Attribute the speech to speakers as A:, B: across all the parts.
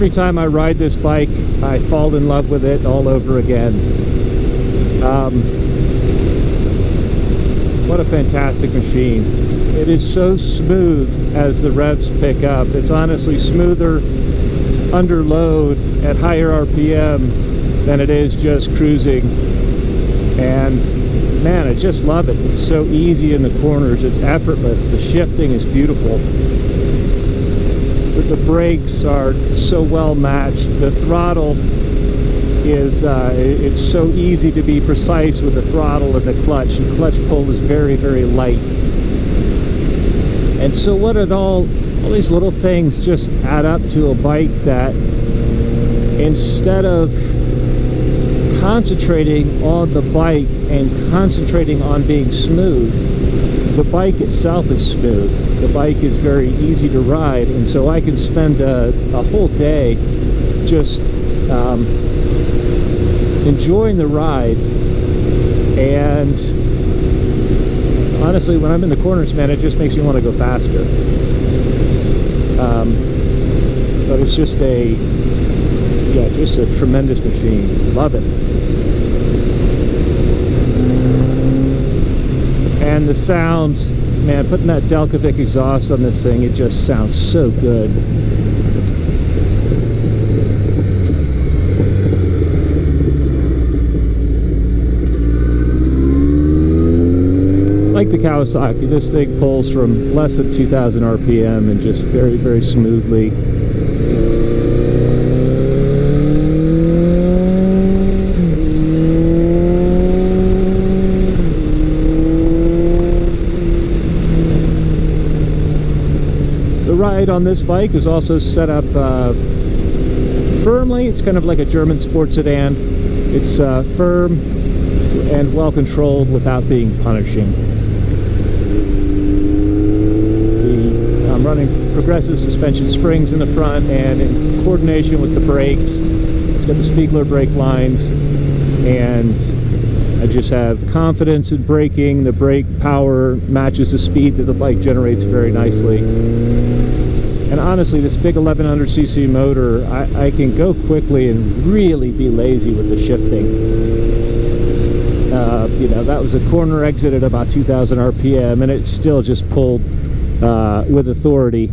A: Every time I ride this bike, I fall in love with it all over again. What a fantastic machine. It is so smooth as the revs pick up. It's honestly smoother under load at higher RPM than it is just cruising. And man, I just love it. It's so easy in the corners. It's effortless. The shifting is beautiful. The brakes are so well matched. The throttle is it's so easy to be precise with the throttle and the clutch. And clutch pull is very, very light. And so what it all these little things just add up to a bike that, instead of concentrating on the bike and concentrating on being smooth, the bike itself is smooth. The bike is very easy to ride, and so I can spend a whole day just enjoying the ride. And honestly, when I'm in the corners, man, it just makes me want to go faster. But it's just a tremendous machine. Love it. And the sound, man, putting that Delcovic exhaust on this thing, it just sounds so good. Like the Kawasaki, this thing pulls from less than 2,000 RPM and just very, very smoothly. The ride on this bike is also set up firmly. It's kind of like a German sports sedan. It's firm and well controlled without being punishing. I'm running progressive suspension springs in the front, and in coordination with the brakes, it's got the Spiegler brake lines, and I just have confidence in braking. The brake power matches the speed that the bike generates very nicely. And honestly, this big 1100cc motor, I can go quickly and really be lazy with the shifting. You know, that was a corner exit at about 2,000 RPM, and it still just pulled with authority.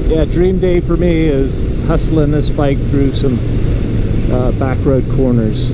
A: Yeah, dream day for me is hustling this bike through some back road corners.